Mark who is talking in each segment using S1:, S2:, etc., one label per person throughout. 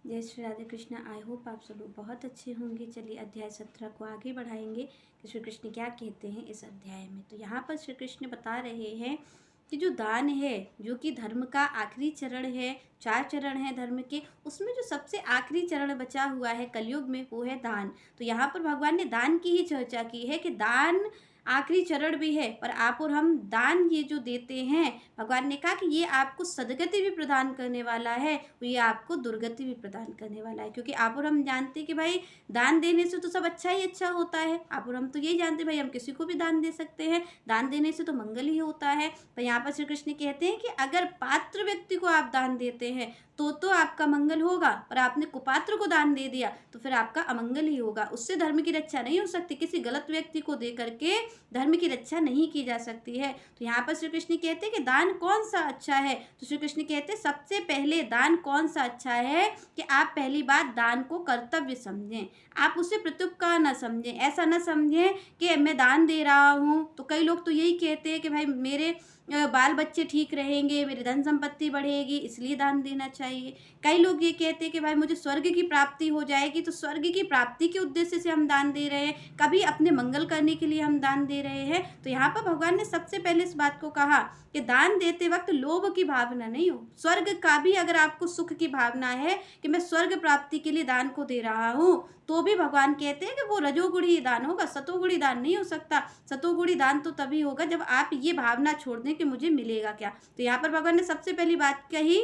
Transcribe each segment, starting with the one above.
S1: जय Shri Radhe Krishna. I hope आप सब लोग बहुत अच्छे होंगे। चलिए अध्याय 17 को आगे बढ़ाएंगे कि श्री कृष्ण क्या कहते हैं इस अध्याय में। तो यहाँ पर श्री कृष्ण बता रहे हैं कि जो दान है, जो कि धर्म का आखिरी चरण है, 4 चरण है धर्म के, उसमें जो सबसे आखिरी चरण बचा हुआ है कलयुग में वो है दान। तो यहाँ पर भगवान ने दान की ही चर्चा की है कि दान आखिरी चरण भी है, पर आप और हम दान ये जो देते हैं, भगवान ने कहा कि ये आपको सदगति भी प्रदान करने वाला है, ये आपको दुर्गति भी प्रदान करने वाला है। क्योंकि आप और हम जानते हैं कि भाई दान देने से तो सब अच्छा ही अच्छा होता है। आप और हम तो यही जानते हैं भाई हम किसी को भी दान दे सकते हैं, दान देने से तो मंगल ही होता है। तो यहाँ पर श्री कृष्ण कहते हैं कि अगर पात्र व्यक्ति को आप दान देते हैं तो आपका मंगल होगा, पर आपने कुपात्र को दान दे दिया तो फिर आपका अमंगल ही होगा। उससे धर्म की रक्षा नहीं हो सकती। किसी गलत व्यक्ति को दे करके धर्म की रक्षा नहीं की जा सकती है। तो यहाँ पर श्री कृष्ण कहते हैं कि दान कौन सा अच्छा है। तो श्री कृष्ण कहते हैं सबसे पहले दान कौन सा अच्छा है कि आप पहली बात दान को कर्तव्य समझें, आप उसे प्रत्युपकार न समझें। ऐसा न समझें कि मैं दान दे रहा हूँ तो कई लोग तो यही कहते हैं कि भाई मेरे बाल बच्चे ठीक रहेंगे, मेरी धन संपत्ति बढ़ेगी, इसलिए दान देना चाहिए। कई लोग ये कहते हैं कि भाई मुझे स्वर्ग की प्राप्ति हो जाएगी, तो स्वर्ग की प्राप्ति के उद्देश्य से हम दान दे रहे हैं, कभी अपने मंगल करने के लिए हम दान दे रहे हैं। तो यहाँ पर भगवान ने सबसे पहले इस बात को कहा कि दान देते वक्त लोभ की भावना नहीं हो। स्वर्ग का भी अगर आपको सुख की भावना है कि मैं स्वर्ग प्राप्ति के लिए दान को दे रहा हूँ, तो भी भगवान कहते हैं कि वो रजोगुणी दान होगा, सतोगुणी दान नहीं हो सकता। सतोगुणी दान तो तभी होगा जब आप ये भावना छोड़ दें कि मुझे मिलेगा क्या। तो यहाँ पर भगवान ने सबसे पहली बात कही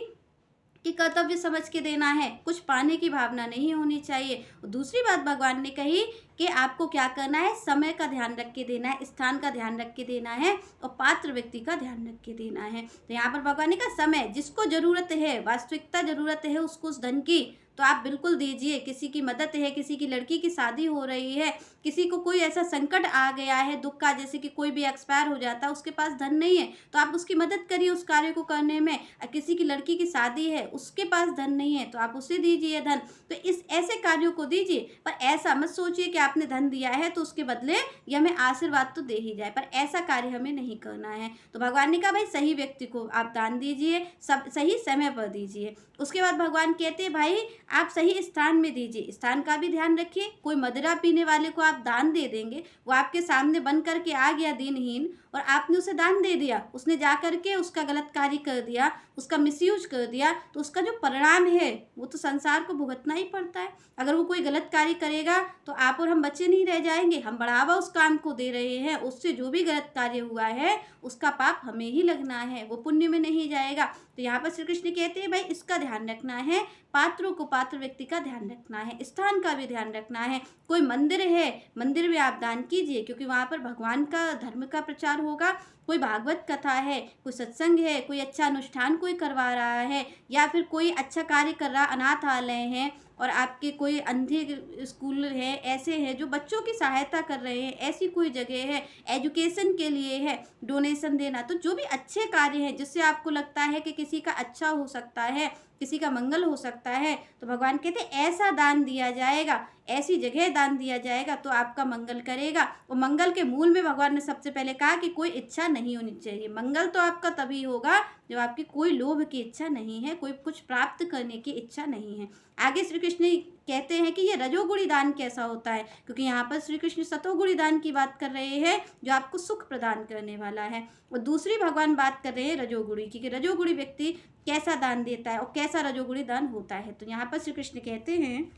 S1: कि कर्तव्य समझ के देना है, कुछ पाने की भावना नहीं होनी चाहिए। और दूसरी बात भगवान ने कही कि आपको क्या करना है, समय का ध्यान रख के देना है, स्थान का ध्यान रख के देना है और पात्र व्यक्ति का ध्यान रख के देना है। तो यहाँ पर भगवान ने कहा समय, जिसको जरूरत है, वास्तविकता जरूरत है उसको उस धन की, तो आप बिल्कुल दीजिए। किसी की मदद है, किसी की लड़की की शादी हो रही है, किसी को कोई ऐसा संकट आ गया है दुख का, जैसे कि कोई भी एक्सपायर हो जाता है, उसके पास धन नहीं है, तो आप उसकी मदद करिए उस कार्य को करने में। किसी की लड़की की शादी है, उसके पास धन नहीं है, तो आप उसे दीजिए धन। तो इस ऐसे कार्यों को दीजिए, पर ऐसा मत सोचिए कि आपने धन दिया है तो उसके बदले ये हमें आशीर्वाद तो दे ही जाए, पर ऐसा कार्य हमें नहीं करना है। तो भगवान ने कहा भाई सही व्यक्ति को आप दान दीजिए, सब सही समय पर दीजिए। उसके बाद भगवान कहते हैं भाई आप सही स्थान में दीजिए, स्थान का भी ध्यान रखिए। कोई मदिरा पीने वाले को आप दान दे देंगे, वो आपके सामने बन करके आ गया दिनहीन और आपने उसे दान दे दिया, उसने जा करके उसका गलत कार्य कर दिया, उसका मिसयूज कर दिया, तो उसका जो परिणाम है वो तो संसार को भुगतना ही पड़ता है। अगर वो कोई गलत कार्य करेगा तो आप और हम बचे नहीं रह जाएंगे, हम बढ़ावा उस काम को दे रहे हैं, उससे जो भी गलत कार्य हुआ है उसका पाप हमें ही लगना है, वो पुण्य में नहीं जाएगा। तो यहाँ पर श्री कृष्ण कहते हैं भाई इसका ध्यान रखना है, पात्रों को, पात्र व्यक्ति का ध्यान रखना है, स्थान का भी ध्यान रखना है। कोई मंदिर है, मंदिर में आप दान कीजिए, क्योंकि वहाँ पर भगवान का धर्म का प्रचार होगा। कोई भागवत कथा है, कोई सत्संग है, कोई अच्छा अनुष्ठान कोई करवा रहा है, या फिर कोई अच्छा कार्य कर रहा, अनाथालय है और आपके कोई अंधे स्कूल है, ऐसे हैं जो बच्चों की सहायता कर रहे हैं, ऐसी कोई जगह है, एजुकेशन के लिए है डोनेशन देना। तो जो भी अच्छे कार्य हैं जिससे आपको लगता है कि किसी का अच्छा हो सकता है, किसी का मंगल हो सकता है, तो भगवान कहते हैं ऐसा दान दिया जाएगा, ऐसी जगह दान दिया जाएगा तो आपका मंगल करेगा। और मंगल के मूल में भगवान ने सबसे पहले कहा कि कोई इच्छा नहीं होनी चाहिए। मंगल तो आपका तभी होगा जब आपकी कोई लोभ की इच्छा नहीं है, कोई कुछ प्राप्त करने की इच्छा नहीं है। आगे श्री कृष्ण कहते हैं कि ये रजोगुणी दान कैसा होता है, क्योंकि यहाँ पर श्री कृष्ण सतोगुणी दान की बात कर रहे हैं जो आपको सुख प्रदान करने वाला है, और दूसरी भगवान बात कर रहे हैं रजोगुणी की, कि रजोगुणी व्यक्ति कैसा दान देता है और कैसा रजोगुणी दान होता है। तो यहाँ पर श्री कृष्ण कहते हैं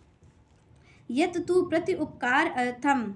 S1: यत तु प्रति उपकार अर्थम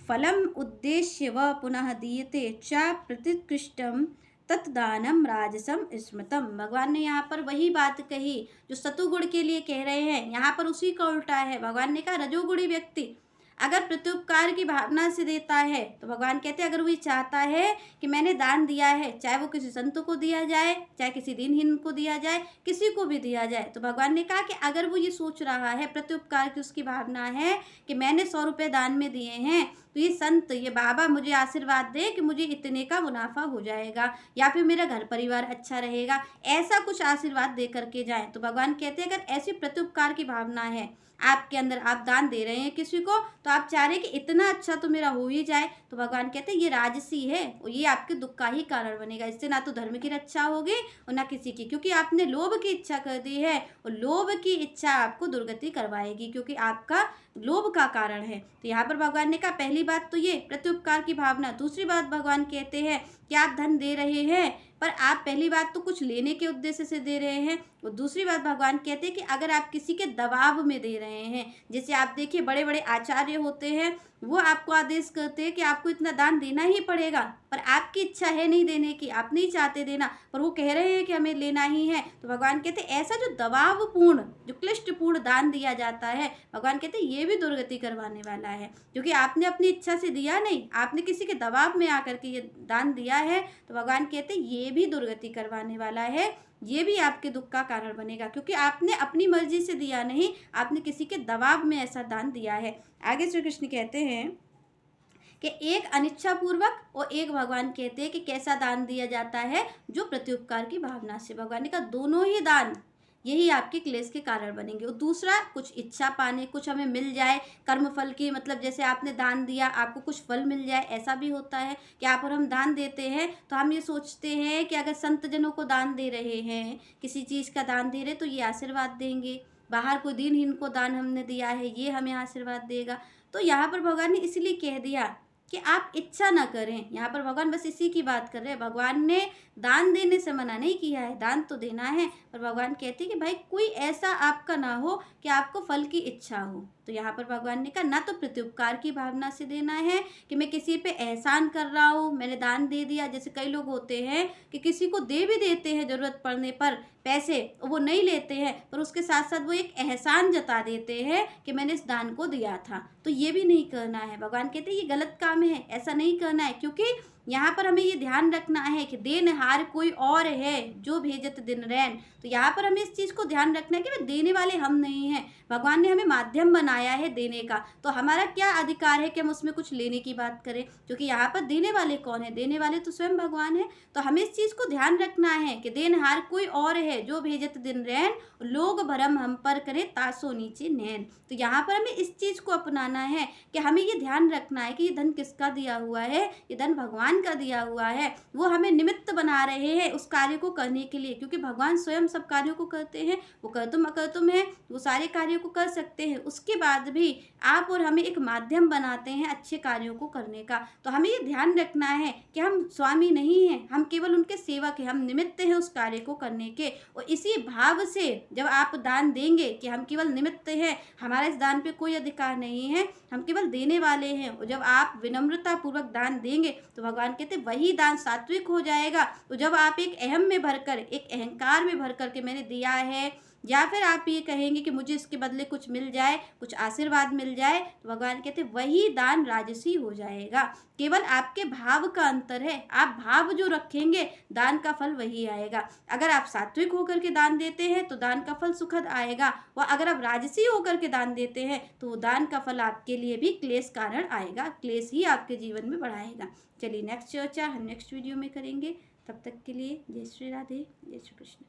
S1: फलम उद्देश्य व पुनः दीयते च प्रतिकृष्टम तत्दानम राजसम स्मृतम। भगवान ने यहाँ पर वही बात कही जो सतुगुण के लिए कह रहे हैं, यहाँ पर उसी का उल्टा है। भगवान ने कहा रजोगुणी व्यक्ति अगर प्रत्युपकार की भावना से देता है, तो भगवान कहते हैं अगर वो चाहता है कि मैंने दान दिया है, चाहे वो किसी संत को दिया जाए, चाहे किसी दीनहीन को दिया जाए, किसी को भी दिया जाए, तो भगवान ने कहा कि अगर वो ये सोच रहा है, प्रत्युपकार की उसकी भावना है कि मैंने 100 रुपये दान में दिए हैं, तो ये संत, ये बाबा मुझे आशीर्वाद दे कि मुझे इतने का मुनाफा हो जाएगा या फिर मेरा घर परिवार अच्छा रहेगा, ऐसा कुछ आशीर्वाद दे करके जाएं। तो भगवान कहते हैं अगर ऐसी प्रत्युपकार की भावना है आपके अंदर, आप दान दे रहे हैं किसी को, तो आप चाह रहे हैं कि इतना अच्छा तो मेरा हो ही जाए, तो भगवान कहते हैं ये राजसी है और ये आपके दुख का ही कारण बनेगा। इससे ना तो धर्म की रक्षा होगी और ना किसी की, क्योंकि आपने लोभ की इच्छा कर दी है और लोभ की इच्छा आपको दुर्गति करवाएगी, क्योंकि आपका लोभ का कारण है। तो यहाँ पर भगवान ने कहा पहली बात तो ये प्रत्युपकार की भावना। दूसरी बात भगवान कहते हैं कि आप धन दे रहे हैं पर आप पहली बात तो कुछ लेने के उद्देश्य से दे रहे हैं, और दूसरी बात भगवान कहते हैं कि अगर आप किसी के दबाव में दे रहे हैं, जैसे आप देखिए बड़े बड़े आचार्य होते हैं, वो आपको आदेश करते हैं कि आपको इतना दान देना ही पड़ेगा, पर आपकी इच्छा है नहीं देने की, आप नहीं चाहते देना, पर वो कह रहे हैं कि हमें लेना ही है। तो भगवान कहते हैं ऐसा जो दबावपूर्ण, जो क्लिष्टपूर्ण दान दिया जाता है, भगवान कहते हैं ये भी दुर्गति करवाने वाला है, क्योंकि आपने अपनी इच्छा से दिया नहीं, आपने किसी के दबाव में आकर के ये दान दिया है। तो भगवान कहते हैं ये भी दुर्गति करवाने वाला है, ये भी आपके दुख का कारण बनेगा, क्योंकि आपने अपनी मर्जी से दिया नहीं, आपने किसी के दबाव में ऐसा दान दिया है। आगे श्री कृष्ण कहते हैं कि एक अनिच्छा पूर्वक और एक भगवान कहते हैं कि कैसा दान दिया जाता है, जो प्रत्युपकार की भावना से। भगवान ने कहा दोनों ही दान यही आपके क्लेश के कारण बनेंगे। और दूसरा कुछ इच्छा पाने, कुछ हमें मिल जाए कर्म फल की, मतलब जैसे आपने दान दिया आपको कुछ फल मिल जाए, ऐसा भी होता है कि आप और हम दान देते हैं तो हम ये सोचते हैं कि अगर संत जनों को दान दे रहे हैं, किसी चीज़ का दान दे रहे तो ये आशीर्वाद देंगे, बाहर कोई दीनहीन को दान हमने दिया है ये हमें आशीर्वाद देगा। तो यहाँ पर भगवान ने इसलिए कह दिया कि आप इच्छा ना करें। यहाँ पर भगवान बस इसी की बात कर रहे हैं। भगवान ने दान देने से मना नहीं किया है, दान तो देना है, पर भगवान कहते हैं कि भाई कोई ऐसा आपका ना हो कि आपको फल की इच्छा हो। तो यहाँ पर भगवान ने कहा ना तो प्रत्युपकार की भावना से देना है कि मैं किसी पे एहसान कर रहा हूँ, मैंने दान दे दिया। जैसे कई लोग होते हैं कि किसी को दे भी देते हैं ज़रूरत पड़ने पर पैसे, वो नहीं लेते हैं, पर उसके साथ साथ वो एक एहसान जता देते हैं कि मैंने इस दान को दिया था। तो ये भी नहीं करना है। भगवान कहते हैं ये गलत काम है, ऐसा नहीं करना है, क्योंकि यहाँ पर हमें ये ध्यान रखना है कि देनहार कोई और है जो भेजत दिन रैन। तो यहाँ पर हमें इस चीज़ को ध्यान रखना है कि भाई देने वाले हम नहीं हैं, भगवान ने हमें माध्यम बनाया है देने का। तो हमारा क्या अधिकार है कि हम उसमें कुछ लेने की बात करें, क्योंकि यहाँ पर देने वाले कौन है, देने वाले तो स्वयं भगवान है। तो हमें इस चीज़ को ध्यान रखना है कि देनहार कोई और है जो भेजत दिन रैन, लोग भरम हम पर करे तासो नीचे नैन। तो यहाँ पर हमें इस चीज़ को अपनाना है कि हमें ये ध्यान रखना है कि ये धन किसका दिया हुआ है, ये धन भगवान का दिया हुआ है। वो हमें निमित्त बना रहे हैं उस कार्य को करने के लिए, क्योंकि भगवान स्वयं सब कार्यों को करते हैं, वो कर्तुम अकर्तुम है, वो सारे कार्यों को कर सकते हैं। उसके बाद भी आप और हमें एक माध्यम बनाते हैं अच्छे कार्यों को करने का। तो हमें ये ध्यान रखना है कि हम स्वामी नहीं हैं, हम केवल उनके सेवक हैं, हम निमित्त हैं उस कार्य को करने के। और इसी भाव से जब आप दान देंगे कि हम केवल निमित्त हैं, हमारा इस दान पे कोई अधिकार नहीं है, हम केवल देने वाले हैं, और जब आप विनम्रता पूर्वक दान देंगे तो भगवान कहते वही दान सात्विक हो जाएगा। तो जब आप एक अहम में भरकर, एक अहंकार में भर कर के मैंने दिया है, या फिर आप ये कहेंगे कि मुझे इसके बदले कुछ मिल जाए, कुछ आशीर्वाद मिल जाए, तो भगवान कहते वही दान राजसी हो जाएगा। केवल आपके भाव का अंतर है, आप भाव जो रखेंगे दान का फल वही आएगा। अगर आप सात्विक होकर के दान देते हैं तो दान का फल सुखद आएगा, व अगर आप राजसी होकर के दान देते हैं तो दान का फल आपके लिए भी क्लेश कारण आएगा, क्लेश ही आपके जीवन में बढ़ाएगा। चलिए नेक्स्ट चर्चा हम नेक्स्ट वीडियो में करेंगे। तब तक के लिए जय श्री राधे, जय श्री कृष्ण।